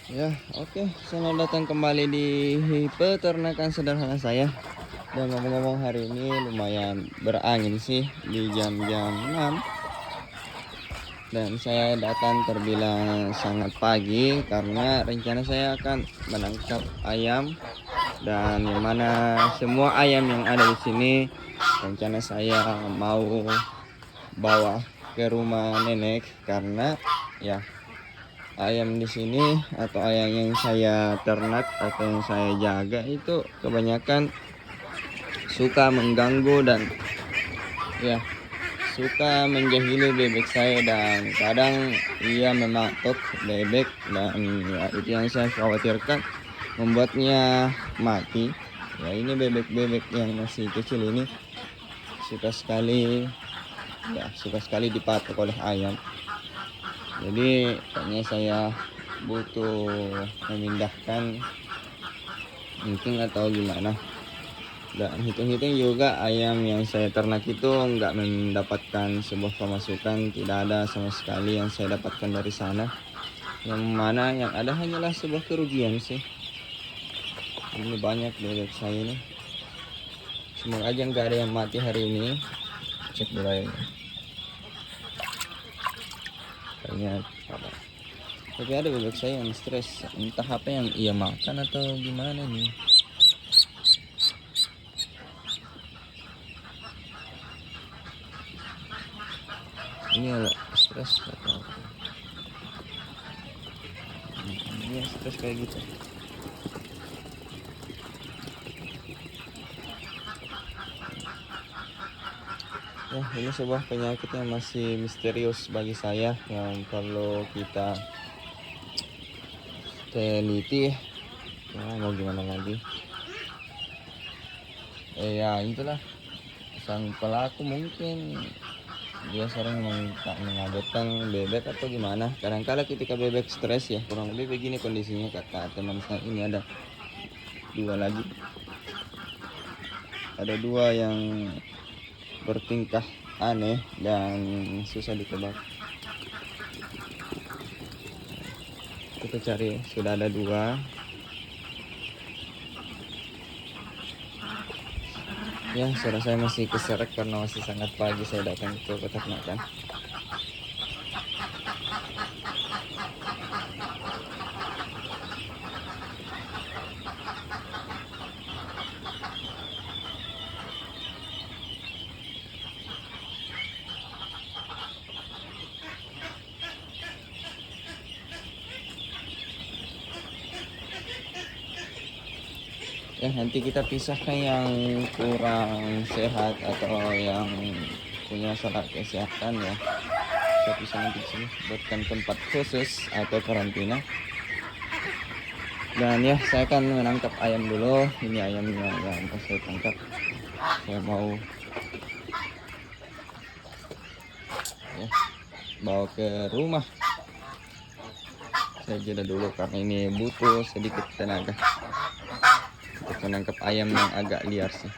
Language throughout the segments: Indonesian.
Ya, oke. Selamat datang kembali di peternakan sederhana saya. Dan ngomong-ngomong, hari ini lumayan berangin sih di jam-jam 6. Dan saya datang terbilang sangat pagi karena rencana saya akan menangkap ayam, dan yang mana semua ayam yang ada di sini rencana saya mau bawa ke rumah nenek, karena ya ayam di sini atau ayam yang saya ternak atau yang saya jaga itu kebanyakan suka mengganggu dan ya suka menjahili bebek saya, dan kadang ia mematok bebek, dan ya itu yang saya khawatirkan membuatnya mati. Ya, ini bebek-bebek yang masih kecil ini suka sekali dipatok oleh ayam. Jadi kayaknya saya butuh memindahkan mungkin atau gimana. Dan hitung-hitung juga ayam yang saya ternak itu nggak mendapatkan sebuah pemasukan, tidak ada sama sekali yang saya dapatkan dari sana. Yang mana yang ada hanyalah sebuah kerugian sih. Ini banyak bebek saya ini. Semoga aja nggak ada yang mati hari ini. Cek dulu ya. Kayaknya apa? Tapi ada bebek saya yang stres, entah apa yang ia makan atau gimana nih. Ini agak stres atau apa? Ini stres kayak gitu. Ya, ini sebuah penyakit yang masih misterius bagi saya, yang perlu kita teliti. Ya, mau gimana lagi? Ya itulah, sang pelaku mungkin dia sering mengagetkan bebek atau gimana. Kadang-kala ketika bebek stres, ya kurang lebih begini kondisinya. Kata teman saya ini ada dua yang bertingkah aneh dan susah ditebak. Kita cari, sudah ada dua. Ya, suara saya masih keserek karena masih sangat pagi saya datang ke peternakan. Ya, nanti kita pisahkan yang kurang sehat atau yang punya masalah kesehatan ya. Saya bisa nanti di sini buatkan tempat khusus atau karantina. Dan ya, saya akan menangkap ayam dulu. Ini ayamnya yang saya tangkap. Saya mau ya bawa ke rumah. Saya jeda dulu karena ini butuh sedikit tenaga untuk menangkap ayam yang agak liar sih.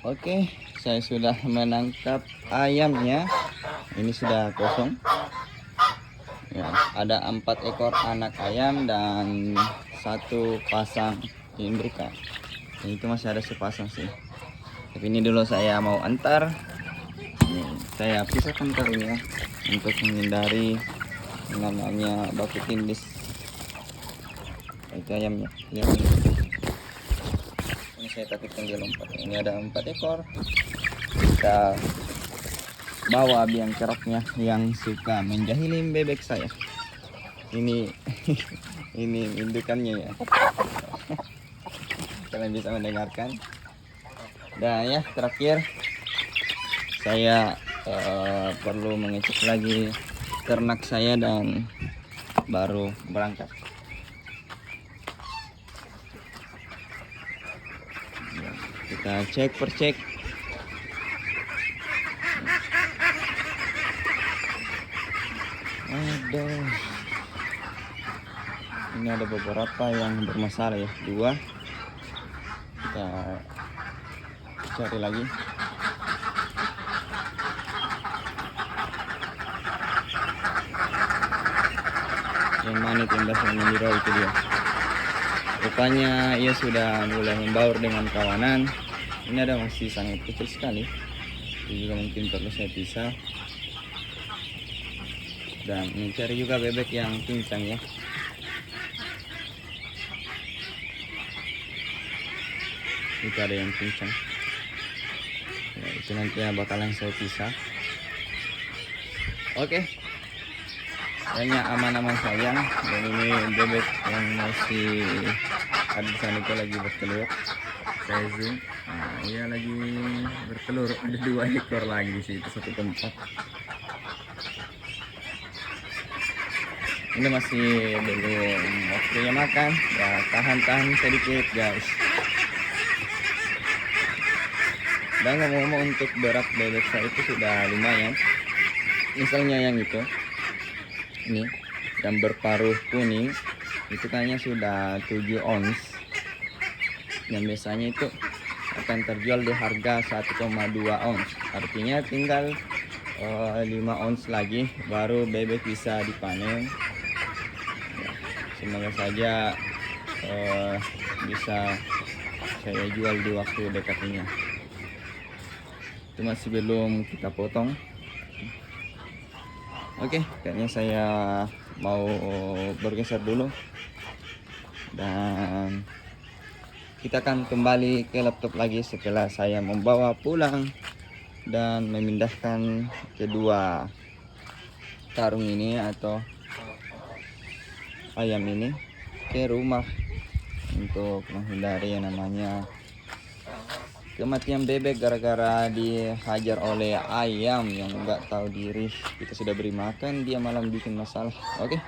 Oke, saya sudah menangkap ayamnya. Ini sudah kosong. Ya, ada 4 ekor anak ayam dan 1 pasang indukan. Itu masih ada sepasang sih. Tapi ini dulu saya mau antar. Ini saya pisahkan karungnya untuk menghindari namanya baku tindis. Itu ayamnya. Ya, ini saya takutkan dia lompat. Ini ada 4 ekor. Kita bawa biang keroknya yang suka menjahili bebek saya. Ini ini indukannya ya. Kalian bisa mendengarkan. Dan ya, terakhir saya perlu mengecek lagi ternak saya dan baru berangkat. Ya, kita cek per cek. Aduh, ini ada beberapa yang bermasalah ya, 2. Kita cari lagi. yang mana tindas yang Mandiro itu dia. Rupanya ia sudah mulai membaur dengan kawanan. Ini ada masih sangat kecil sekali. Itu juga mungkin perlu saya pisah. Dan mencari juga bebek yang pincang ya. Itu ada yang pincang. Ya, itu nanti bakalan saya pisah. Oke. Kayaknya aman-aman saja. Dan ini bebek yang masih ada di sana itu lagi bertelur. Saya zoom. Nah, ia lagi bertelur. Ada 2 ekor lagi di situ satu tempat. Ini masih belum waktunya makan. Ya tahan-tahan sedikit guys. Dan ngomong-ngomong untuk berat bebek saya itu sudah lumayan. Misalnya yang itu, ini yang berparuh kuning itu kayaknya sudah 7 ons. Yang biasanya itu akan terjual di harga 1,2 ons. Artinya tinggal 5 ons lagi baru bebek bisa dipanen. Ya, semoga saja bisa saya jual di waktu dekat ini. Itu masih belum kita potong. Oke, kayaknya saya mau bergeser dulu dan kita akan kembali ke laptop lagi setelah saya membawa pulang dan memindahkan kedua karung ini atau ayam ini ke rumah untuk menghindari yang namanya kematian bebek gara-gara dihajar oleh ayam yang nggak tahu diri. Kita sudah beri makan, dia malah bikin masalah. Oke,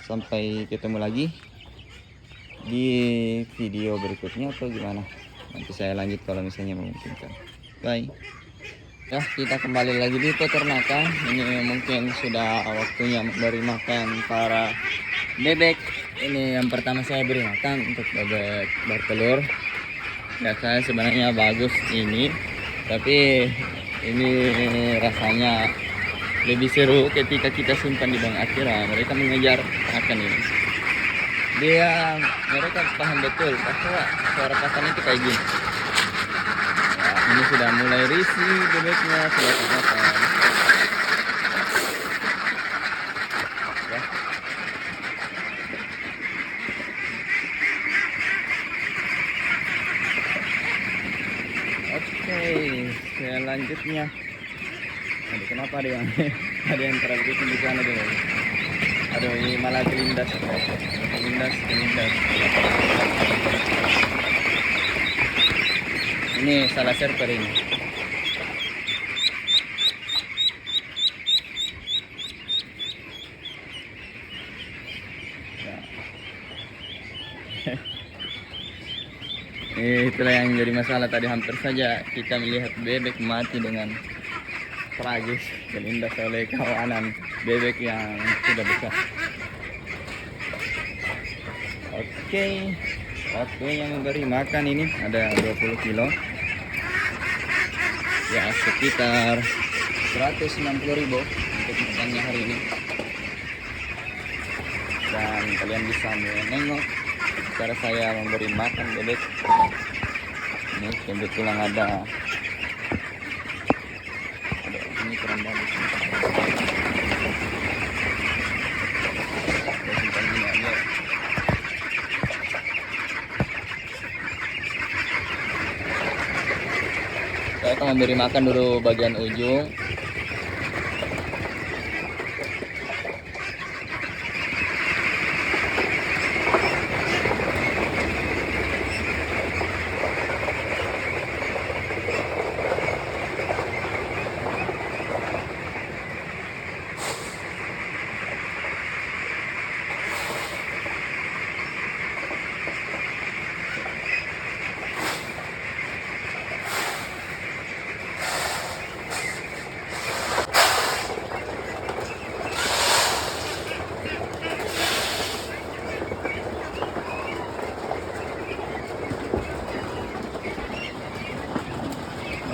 sampai ketemu lagi di video berikutnya atau gimana, nanti saya lanjut kalau misalnya memungkinkan. Bye ya. Kita kembali lagi di peternakan. Ini mungkin sudah waktunya memberi makan para bebek. Ini yang pertama saya beri makan untuk bebek bertelur. Ya saya sebenarnya bagus ini, tapi ini rasanya lebih seru ketika kita simpan di bank akhirnya mereka mengejar pakan ini. Mereka paham betul bahwa suara pakan itu kayak gini. Ya, ini sudah mulai risih bebeknya, sudah makan. Ya. Oke, saya lanjutnya. Aduh, kenapa ada yang ada yang terlalu di sana dulu. Aduh, ini malah kelindas. Ini salah server ini. Ya. Itulah yang jadi masalah tadi, hampir saja kita melihat bebek mati dengan tragis dilindas oleh kawanan bebek yang sudah besar. Oke, waktunya memberi makan. Ini ada 20 kilo ya, sekitar 160.000 untuk makannya hari ini. Dan kalian bisa menengok cara saya memberi makan bebek. Ini kebetulan ada ini kurang bagus. Saya akan memberi makan dulu bagian ujung.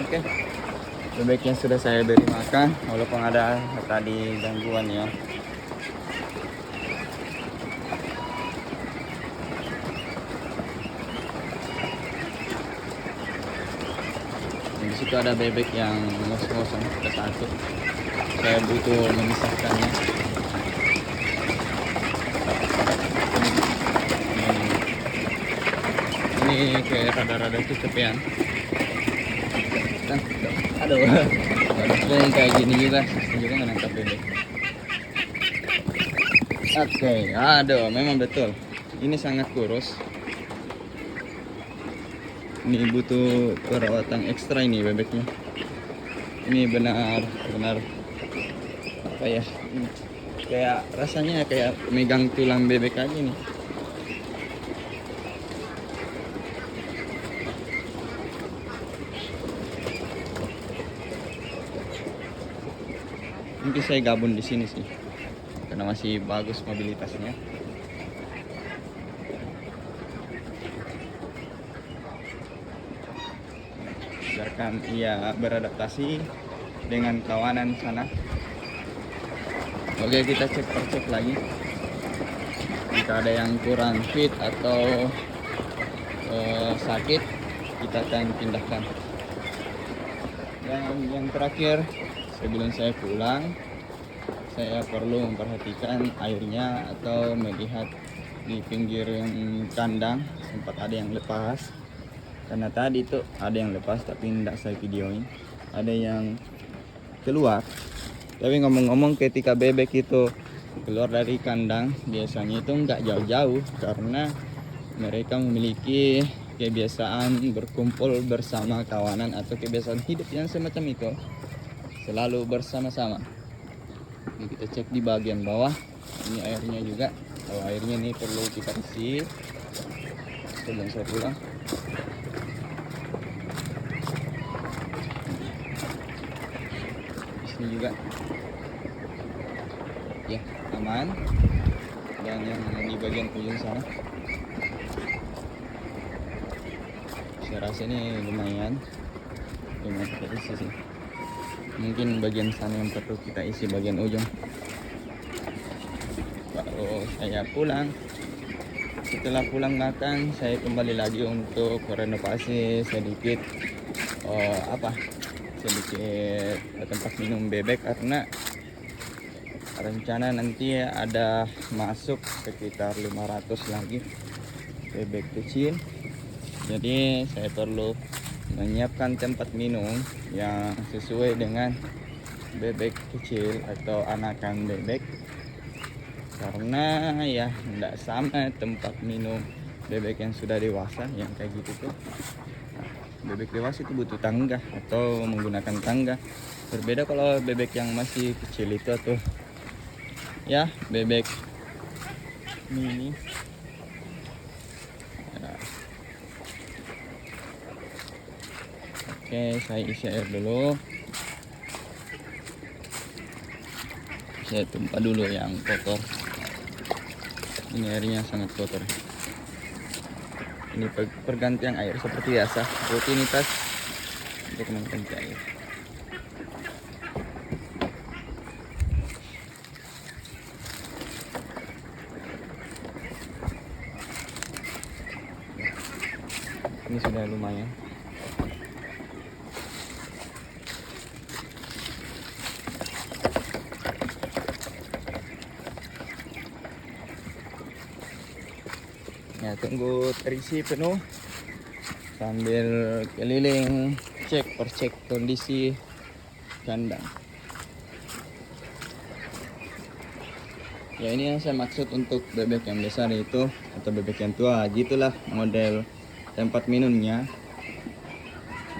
Oke, bebeknya sudah saya beri makan walaupun ada tadi gangguan ya. itu ada bebek yang ngos-ngosan ke satu. Saya butuh memisahkannya. Ini kayak rada-rada kecapean. Nah, aduh, walaupun kayak gini juga, susah juga menangkap bebek. Oke, aduh, memang betul. Ini sangat kurus. Ini butuh perawatan ekstra ini bebeknya. Ini benar-benar apa ya? Kayak rasanya kayak megang tulang bebek aja nih. Mungkin saya gabung di sini sih, karena masih bagus mobilitasnya. Biarkan ia beradaptasi dengan kawanan sana. Oke, kita cek lagi. Jika ada yang kurang fit atau sakit, kita akan pindahkan. Dan yang terakhir, sebelum saya pulang, saya perlu memperhatikan airnya atau melihat di pinggir kandang sempat ada yang lepas. Karena tadi tuh ada yang lepas tapi tidak saya videoin. Ada yang keluar. Tapi ngomong-ngomong, ketika bebek itu keluar dari kandang, biasanya itu nggak jauh-jauh karena mereka memiliki kebiasaan berkumpul bersama kawanan atau kebiasaan hidup yang semacam itu, selalu bersama-sama. Ini kita cek di bagian bawah. Ini airnya juga. Kalau airnya ini perlu kita isi sebelum saya pulang. Di sini juga ya, aman. Dan yang di bagian ujung sana, saya rasa ini lumayan kita isi sih. Mungkin bagian sana yang perlu kita isi, bagian ujung. Kalau saya pulang, setelah pulang makan, saya kembali lagi untuk renovasi sedikit sedikit tempat minum bebek, karena rencana nanti ada masuk sekitar 500 lagi bebek kecil. Jadi saya perlu menyiapkan tempat minum yang sesuai dengan bebek kecil atau anakan bebek, karena ya tidak sama tempat minum bebek yang sudah dewasa yang kayak gitu tuh. Bebek dewasa itu butuh tangga atau menggunakan tangga. Berbeda kalau bebek yang masih kecil itu tuh ya, bebek mini. Oke, saya isi air dulu. Saya tumpah dulu yang kotor. Ini airnya sangat kotor. Ini pergantian air seperti biasa, rutinitas untuk mengganti air. Ini sudah lumayan. Ya, tunggu terisi penuh sambil keliling cek kondisi kandang. Ya, ini yang saya maksud untuk bebek yang besar itu atau bebek yang tua, gitulah model tempat minumnya.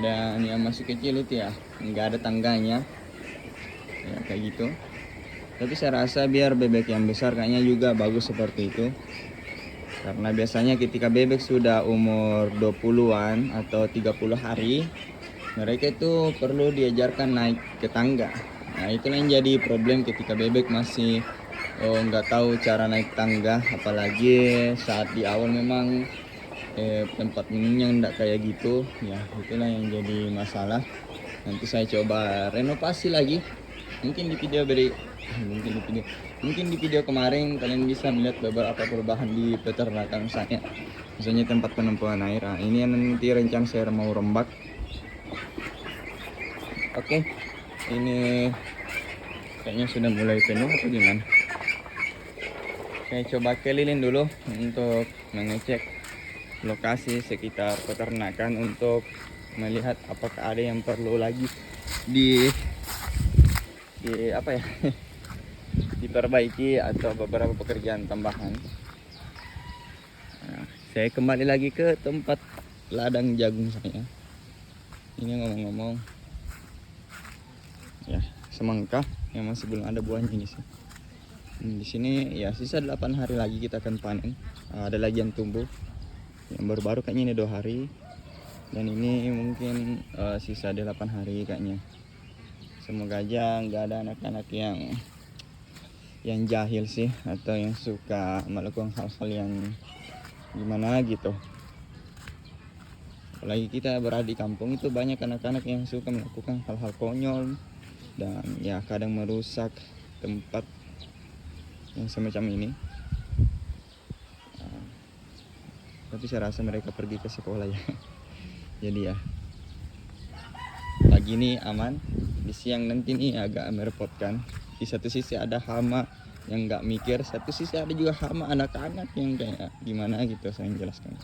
Dan yang masih kecil itu ya nggak ada tangganya ya, kayak gitu. Tapi saya rasa biar bebek yang besar kayaknya juga bagus seperti itu. Karena biasanya ketika bebek sudah umur 20-an atau 30 hari, mereka itu perlu diajarkan naik ke tangga. Nah, itulah yang jadi problem ketika bebek masih nggak tahu cara naik tangga, apalagi saat di awal memang tempat minumnya nggak kayak gitu. Ya, itulah yang jadi masalah. Nanti saya coba renovasi lagi. Mungkin di video kemarin kalian bisa melihat beberapa perubahan di peternakan saya, misalnya tempat penampungan air. Nah, ini yang nanti rencana saya mau rombak. Oke, ini kayaknya sudah mulai penuh atau gimana? Saya coba keliling dulu untuk mengecek lokasi sekitar peternakan untuk melihat apakah ada yang perlu lagi di apa ya diperbaiki atau beberapa pekerjaan tambahan. Nah, saya kembali lagi ke tempat ladang jagung saya. Ini ngomong-ngomong ya, semangka yang masih belum ada buahnya ini sih. Di sini ya sisa 8 hari lagi kita akan panen. Ada lagi yang tumbuh, yang baru-baru kayaknya ini 2 hari, dan ini mungkin sisa 8 hari kayaknya. Semoga aja nggak ada anak-anak yang jahil sih, atau yang suka melakukan hal-hal yang gimana gitu. Apalagi kita berada di kampung, itu banyak anak-anak yang suka melakukan hal-hal konyol dan ya kadang merusak tempat yang semacam ini. Tapi saya rasa mereka pergi ke sekolah ya. Jadi ya pagi ini aman, di siang nanti ini agak merepotkan. Di satu sisi ada hama yang nggak mikir, satu sisi ada juga hama anak-anak yang kayak gimana gitu, saya jelaskan.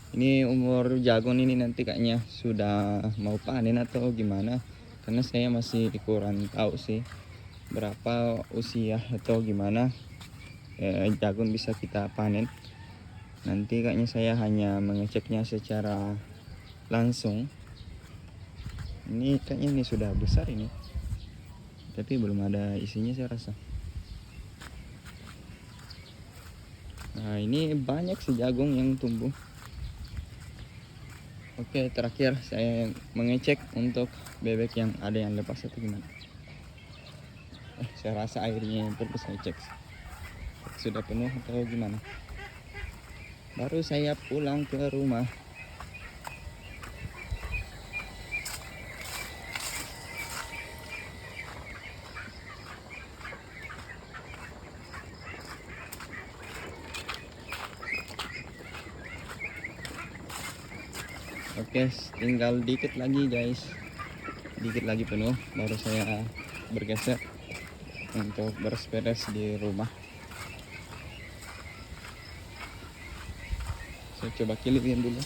Ini umur jagung ini nanti kayaknya sudah mau panen atau gimana, karena saya masih kurang tahu sih berapa usia atau gimana jagung bisa kita panen. Nanti kayaknya saya hanya mengeceknya secara langsung. Ini kayaknya ini sudah besar ini, tapi belum ada isinya saya rasa. Nah, ini banyak sih jagung yang tumbuh. Oke, terakhir saya mengecek untuk bebek yang ada yang lepas atau gimana. Saya rasa airnya yang perlu saya cek sudah penuh atau gimana. Baru saya pulang ke rumah. Oke, tinggal dikit lagi guys, dikit lagi penuh, baru saya bergeser untuk beres-beres di rumah. Saya coba keliling dulu,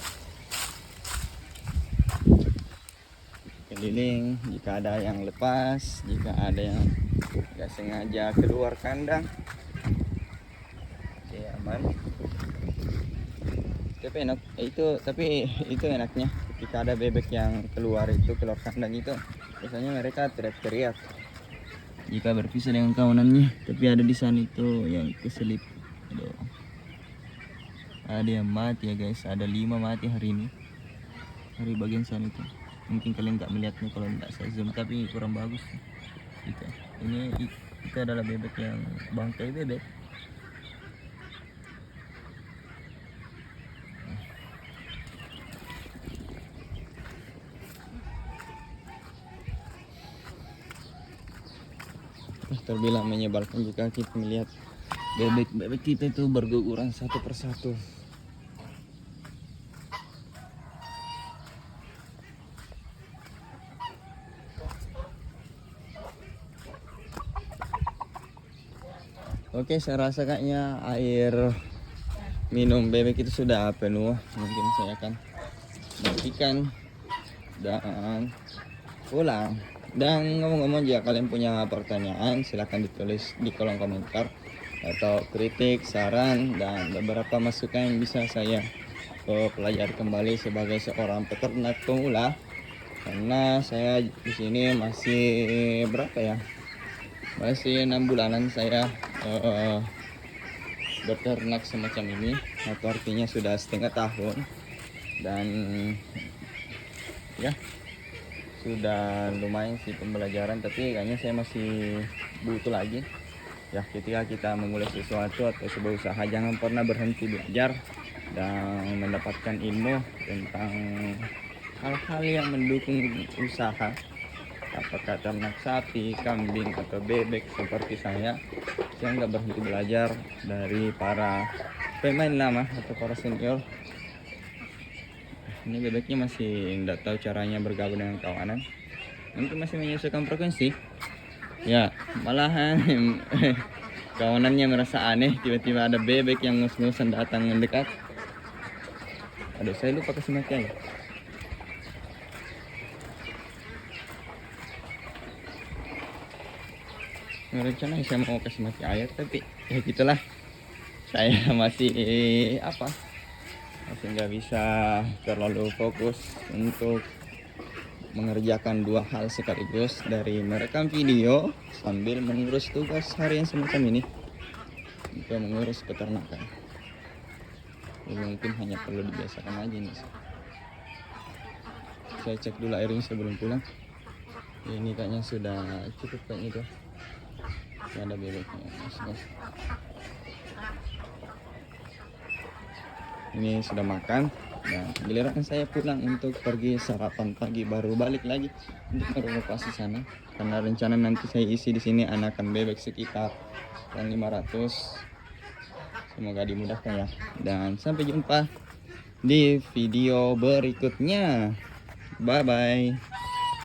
keliling jika ada yang lepas, jika ada yang nggak sengaja keluar kandang. Oke, aman. Tapi itu enaknya ketika ada bebek yang keluar kandang itu, biasanya mereka teriak-teriak jika berpisah dengan kawanannya. Tapi ada di sana itu yang keselip. Aduh. Ada yang mati ya guys, ada 5 mati hari ini, hari bagian sana itu. Mungkin kalian nggak melihatnya kalau nggak saya zoom, tapi kurang bagus gitu. Itu adalah bebek yang bangkai bebek. Terbilang menyebalkan jika kita melihat bebek kita itu berguguran satu persatu. Oke, saya rasa kayaknya air minum bebek itu sudah penuh. Mungkin saya akan matikan dan pulang. Dan ngomong-ngomong, jika kalian punya pertanyaan silahkan ditulis di kolom komentar, atau kritik, saran, dan beberapa masukan yang bisa saya pelajari kembali sebagai seorang peternak pemula. Karena saya di sini masih berapa ya, masih 6 bulanan saya beternak semacam ini, atau artinya sudah setengah tahun. Dan ya sudah lumayan sih pembelajaran, tapi kayaknya saya masih butuh lagi ya. Ketika kita memulai sesuatu atau sebuah usaha, jangan pernah berhenti belajar dan mendapatkan ilmu tentang hal-hal yang mendukung usaha, apakah ternak sapi, kambing, atau bebek. Seperti saya nggak berhenti belajar dari para pemain lama atau para senior. Ini bebeknya masih tidak tahu caranya bergabung dengan kawanan. Mungkin masih menyesuaikan frekuensi. Ya, malahan kawanannya merasa aneh, tiba-tiba ada bebek yang ngus-ngusan datang mendekat. Aduh, saya lupa kasih makan. Rencana saya mau kasih mati air, tapi ya gitulah. Saya masih masih nggak bisa terlalu fokus untuk mengerjakan dua hal sekaligus, dari merekam video sambil mengurus tugas harian semacam ini untuk mengurus peternakan. Jadi mungkin hanya perlu dibiasakan aja nih. Saya cek dulu airnya sebelum pulang. Ini kayaknya sudah cukup kayaknya itu. Nggak ada bebeknya. Ini sudah makan. Nah, giliran saya pulang untuk pergi sarapan pagi, baru balik lagi untuk merenovasi sana. Karena rencana nanti saya isi di sini anakan bebek sekitar 500. Semoga dimudahkan ya. Dan sampai jumpa di video berikutnya. Bye bye.